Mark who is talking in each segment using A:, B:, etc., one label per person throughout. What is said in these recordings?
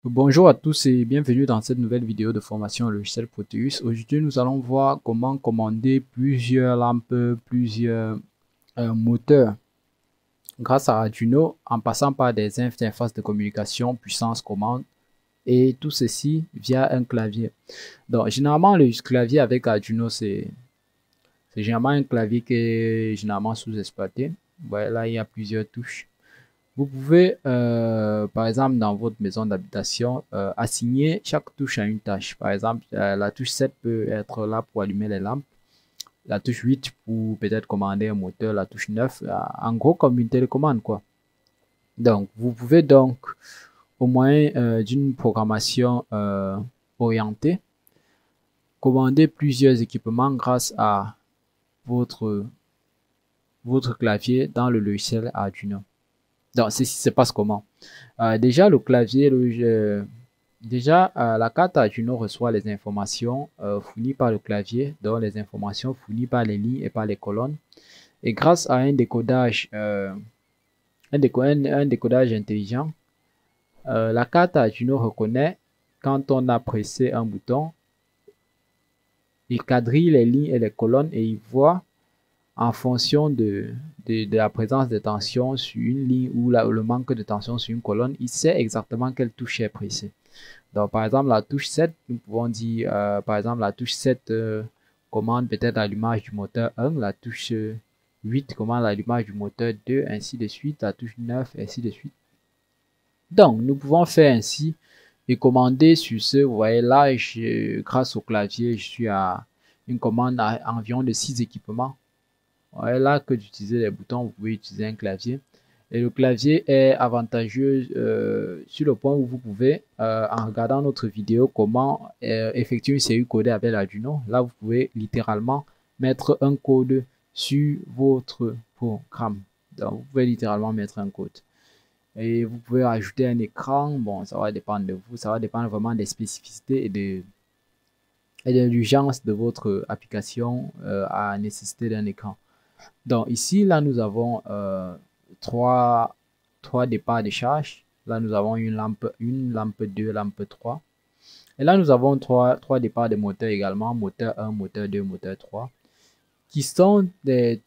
A: Bonjour à tous et bienvenue dans cette nouvelle vidéo de formation logiciel Proteus. Aujourd'hui, nous allons voir comment commander plusieurs lampes, plusieurs moteurs grâce à Arduino en passant par des interfaces de communication, puissance, commande et tout ceci via un clavier. Donc, généralement, le clavier avec Arduino, c'est généralement un clavier qui est généralement sous-exploité. Voilà, là, il y a plusieurs touches. Vous pouvez, par exemple, dans votre maison d'habitation, assigner chaque touche à une tâche. Par exemple, la touche 7 peut être là pour allumer les lampes, la touche 8 pour peut-être commander un moteur, la touche 9, en gros comme une télécommande, quoi. Donc, vous pouvez donc, au moyen d'une programmation orientée, commander plusieurs équipements grâce à votre, votre clavier dans le logiciel Arduino. Donc, ceci se passe comment? Déjà, le clavier, la carte Arduino reçoit les informations fournies par le clavier, donc les informations fournies par les lignes et par les colonnes. Et grâce à un décodage, un décodage intelligent, la carte Arduino reconnaît quand on a pressé un bouton, il quadrille les lignes et les colonnes et il voit en fonction de la présence de tension sur une ligne ou le manque de tension sur une colonne, il sait exactement quelle touche est pressée. Donc, par exemple, la touche 7, nous pouvons dire, par exemple, la touche 7 commande peut-être l'allumage du moteur 1, la touche 8 commande l'allumage du moteur 2, ainsi de suite, la touche 9, ainsi de suite. Donc, nous pouvons faire ainsi et commander sur ce. Vous voyez là, grâce au clavier, je suis à une commande à environ de 6 équipements. Ouais, là que d'utiliser les boutons, vous pouvez utiliser un clavier. Et le clavier est avantageux sur le point où vous pouvez, en regardant notre vidéo, comment effectuer une série codée avec l'Arduino. Là, vous pouvez littéralement mettre un code sur votre programme. Donc, vous pouvez littéralement mettre un code. Et vous pouvez ajouter un écran. Bon, ça va dépendre de vous. Ça va dépendre vraiment des spécificités et de l'urgence de votre application à nécessiter d'un écran. Donc ici, là, nous avons trois départs de charge. Là, nous avons une lampe 2, lampe 3. Et là, nous avons trois départs de moteur également, moteur 1, moteur 2, moteur 3, qui sont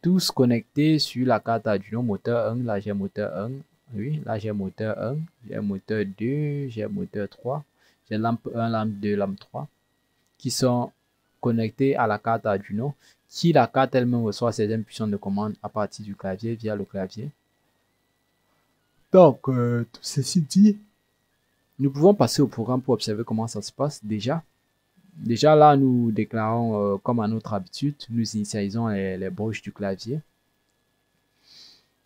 A: tous connectés sur la carte Arduino. Moteur 1, là j'ai moteur 1, oui, là j'ai moteur 1, j'ai moteur 2, j'ai moteur 3, j'ai lampe 1, lampe 2, lampe 3, qui sont connectés à la carte Arduino, qui la carte elle-même reçoit ses impulsions de commande à partir du clavier, via le clavier. Donc, tout ceci dit, nous pouvons passer au programme pour observer comment ça se passe déjà. Déjà là, nous déclarons, comme à notre habitude, nous initialisons les broches du clavier.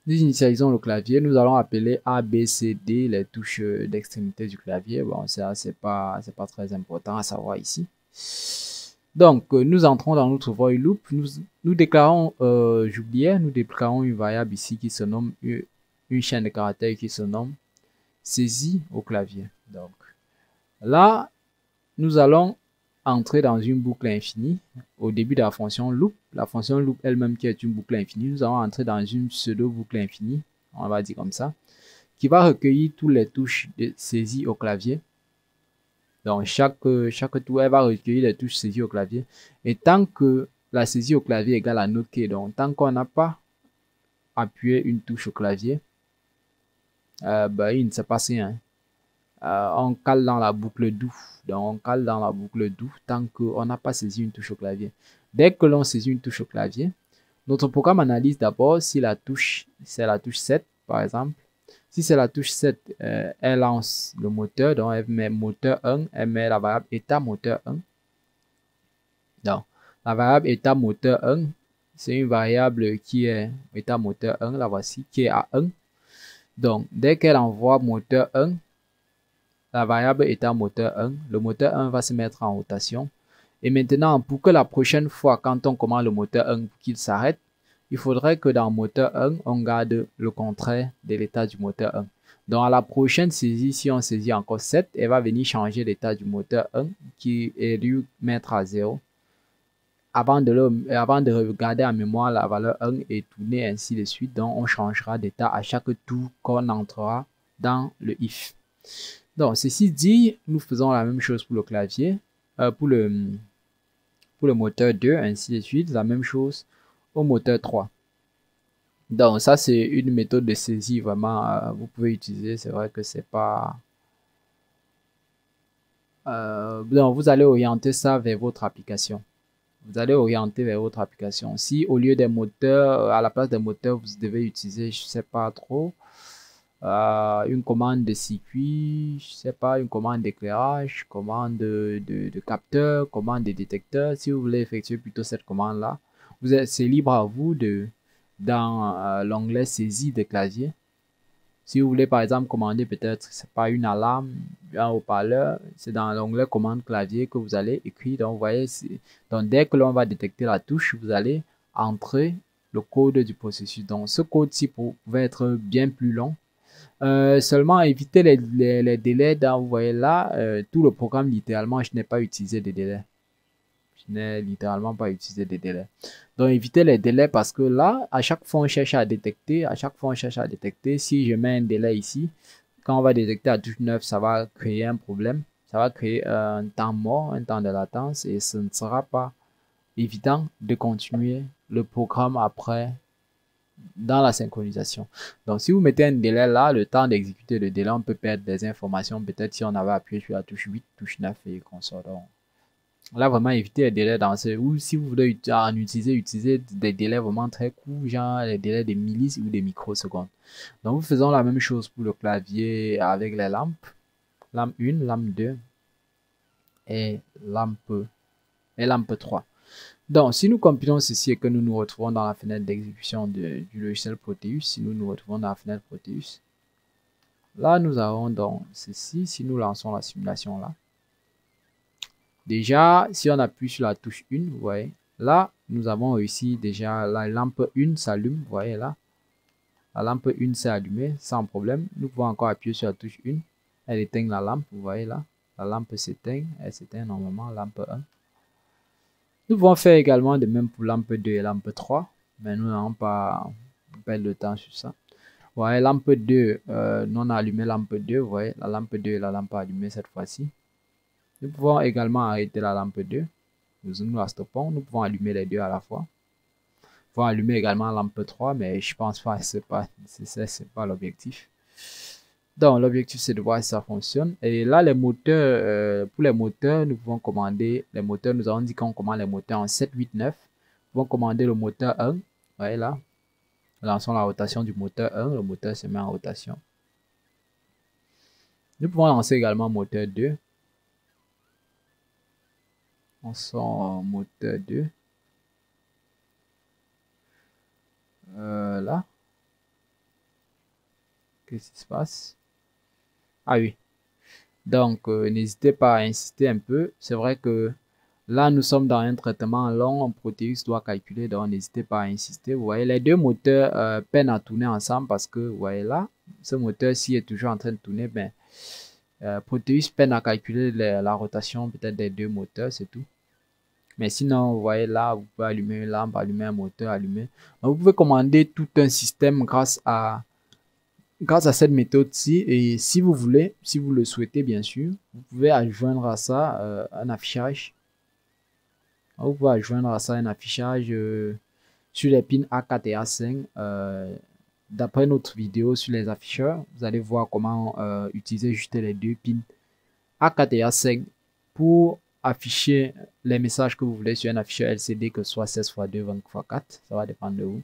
A: Nous initialisons le clavier, nous allons appeler A, B, C, D, les touches d'extrémité du clavier. Bon, ça, c'est pas très important à savoir ici. Donc, nous entrons dans notre void loop. Nous déclarons, j'oubliais, nous déclarons une variable ici qui se nomme, une chaîne de caractères qui se nomme saisie au clavier. Donc, là, nous allons entrer dans une boucle infinie au début de la fonction loop. La fonction loop elle-même qui est une boucle infinie, nous allons entrer dans une pseudo-boucle infinie, on va dire comme ça, qui va recueillir toutes les touches de saisie au clavier. Donc, chaque tour, elle va recueillir les touches saisies au clavier. Et tant que la saisie au clavier égale à OK, donc tant qu'on n'a pas appuyé une touche au clavier, il ne se passe rien. On cale dans la boucle do. Donc, on cale dans la boucle do tant qu'on n'a pas saisi une touche au clavier. Dès que l'on saisit une touche au clavier, notre programme analyse d'abord si la touche, c'est la touche 7, par exemple. Si c'est la touche 7, elle lance le moteur, donc elle met moteur 1, elle met la variable état moteur 1. Donc, la variable état moteur 1, c'est une variable qui est état moteur 1, la voici, qui est à 1. Donc, dès qu'elle envoie moteur 1, la variable état moteur 1, le moteur 1 va se mettre en rotation. Et maintenant, pour que la prochaine fois, quand on commande le moteur 1 pour qu'il s'arrête, il faudrait que dans moteur 1, on garde le contraire de l'état du moteur 1. Donc, à la prochaine saisie, si on saisit encore 7, elle va venir changer l'état du moteur 1 qui est lui mettre à 0. Avant de regarder en mémoire la valeur 1 et tourner ainsi de suite. Donc, on changera d'état à chaque tour qu'on entrera dans le if. Donc, ceci dit, nous faisons la même chose pour le clavier, pour le moteur 2, ainsi de suite, la même chose au moteur 3. Donc, ça, c'est une méthode de saisie vraiment, vous pouvez utiliser. C'est vrai que c'est pas... donc, vous allez orienter ça vers votre application. Vous allez orienter vers votre application. Si au lieu des moteurs, à la place des moteurs, vous devez utiliser, je sais pas trop, une commande de circuit, je sais pas, une commande d'éclairage, commande de capteur, commande de détecteur. Si vous voulez effectuer plutôt cette commande-là, c'est libre à vous dans l'onglet saisie de clavier. Si vous voulez par exemple commander peut-être, c'est pas une alarme, un haut-parleur, c'est dans l'onglet commande clavier que vous allez écrire. Donc, vous voyez, donc dès que l'on va détecter la touche, vous allez entrer le code du processus. Donc, ce code-ci pouvait être bien plus long. Seulement éviter les délais. Dans, vous voyez là, tout le programme, littéralement, je n'ai pas utilisé de délais. Je n'ai littéralement pas utilisé de délais. Donc, éviter les délais parce que là, à chaque fois, on cherche à détecter. À chaque fois, on cherche à détecter. Si je mets un délai ici, quand on va détecter à touche 9, ça va créer un problème. Ça va créer un temps mort, un temps de latence et ce ne sera pas évident de continuer le programme après dans la synchronisation. Donc, si vous mettez un délai là, le temps d'exécuter le délai, on peut perdre des informations. Peut-être si on avait appuyé sur la touche 8, touche 9 et qu'on sort. Donc, là, vraiment, éviter les délais dans ce... Ou si vous voulez en utiliser des délais vraiment très courts, genre les délais de millis ou des microsecondes. Donc, nous faisons la même chose pour le clavier avec les lampes. Lampe 1, lampe 2 et lampe 3. Donc, si nous compilons ceci et que nous nous retrouvons dans la fenêtre d'exécution du logiciel Proteus, si nous nous retrouvons dans la fenêtre Proteus, là, nous avons donc ceci. Si nous lançons la simulation là, déjà, si on appuie sur la touche 1, vous voyez, là, nous avons réussi déjà, la lampe 1 s'allume, vous voyez là, la lampe 1 s'est allumée sans problème. Nous pouvons encore appuyer sur la touche 1, elle éteint la lampe, vous voyez là, la lampe s'éteint, elle s'éteint normalement, lampe 1. Nous pouvons faire également de même pour lampe 2 et lampe 3, mais nous n'allons pas perdre le temps sur ça. Vous voyez, lampe 2, non allumé, lampe 2, vous voyez, la lampe 2 et la lampe allumée cette fois-ci. Nous pouvons également arrêter la lampe 2. Nous la stoppons. Nous pouvons allumer les deux à la fois. Nous pouvons allumer également la lampe 3, mais je pense pas que c'est pas l'objectif. Donc, l'objectif, c'est de voir si ça fonctionne. Et là, les moteurs, pour les moteurs, nous pouvons commander les moteurs. Nous avons dit qu'on commande les moteurs en 7, 8, 9. Nous pouvons commander le moteur 1. Vous voyez là. Lançons la rotation du moteur 1. Le moteur se met en rotation. Nous pouvons lancer également moteur 2. On sort moteur 2. Là. Qu'est-ce qui se passe? Ah oui. Donc, n'hésitez pas à insister un peu. C'est vrai que là, nous sommes dans un traitement long. Proteus doit calculer, donc n'hésitez pas à insister. Vous voyez, les deux moteurs peinent à tourner ensemble parce que, vous voyez là, ce moteur-ci est toujours en train de tourner. Ben, Proteus peine à calculer la rotation peut-être des deux moteurs, c'est tout. Mais sinon, vous voyez là, vous pouvez allumer une lampe, allumer un moteur, allumer. Donc, vous pouvez commander tout un système grâce à cette méthode-ci. Et si vous voulez, si vous le souhaitez, bien sûr, vous pouvez adjoindre à ça un affichage. Vous pouvez adjoindre à ça un affichage sur les pins A4 et A5. D'après notre vidéo sur les afficheurs, vous allez voir comment utiliser juste les deux pins A4 et A5 pour afficher les messages que vous voulez sur un afficheur LCD, que ce soit 16x2, 20x4. Ça va dépendre de vous.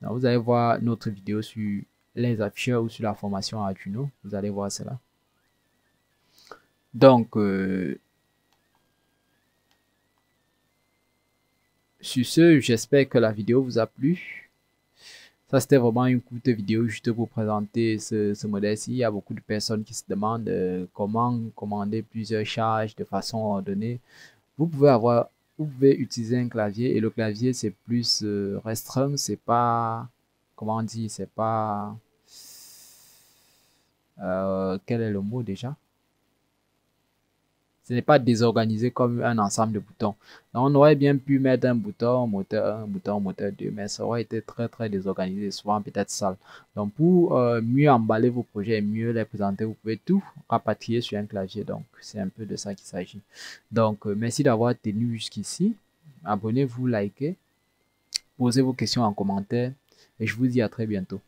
A: Donc, vous allez voir notre vidéo sur les afficheurs ou sur la formation Arduino. Vous allez voir cela. Donc, sur ce, j'espère que la vidéo vous a plu. Ça, c'était vraiment une courte vidéo juste pour présenter ce modèle-ci. Il y a beaucoup de personnes qui se demandent comment commander plusieurs charges de façon ordonnée. Vous pouvez utiliser un clavier et le clavier, c'est plus restreint. C'est pas, comment on dit, c'est pas, quel est le mot déjà? Ce n'est pas désorganisé comme un ensemble de boutons. Donc, on aurait bien pu mettre un bouton moteur 1, un bouton moteur 2, mais ça aurait été très très désorganisé, souvent peut-être sale. Donc, pour mieux emballer vos projets et mieux les présenter, vous pouvez tout rapatrier sur un clavier. Donc, c'est un peu de ça qu'il s'agit. Donc, merci d'avoir tenu jusqu'ici. Abonnez-vous, likez, posez vos questions en commentaire et je vous dis à très bientôt.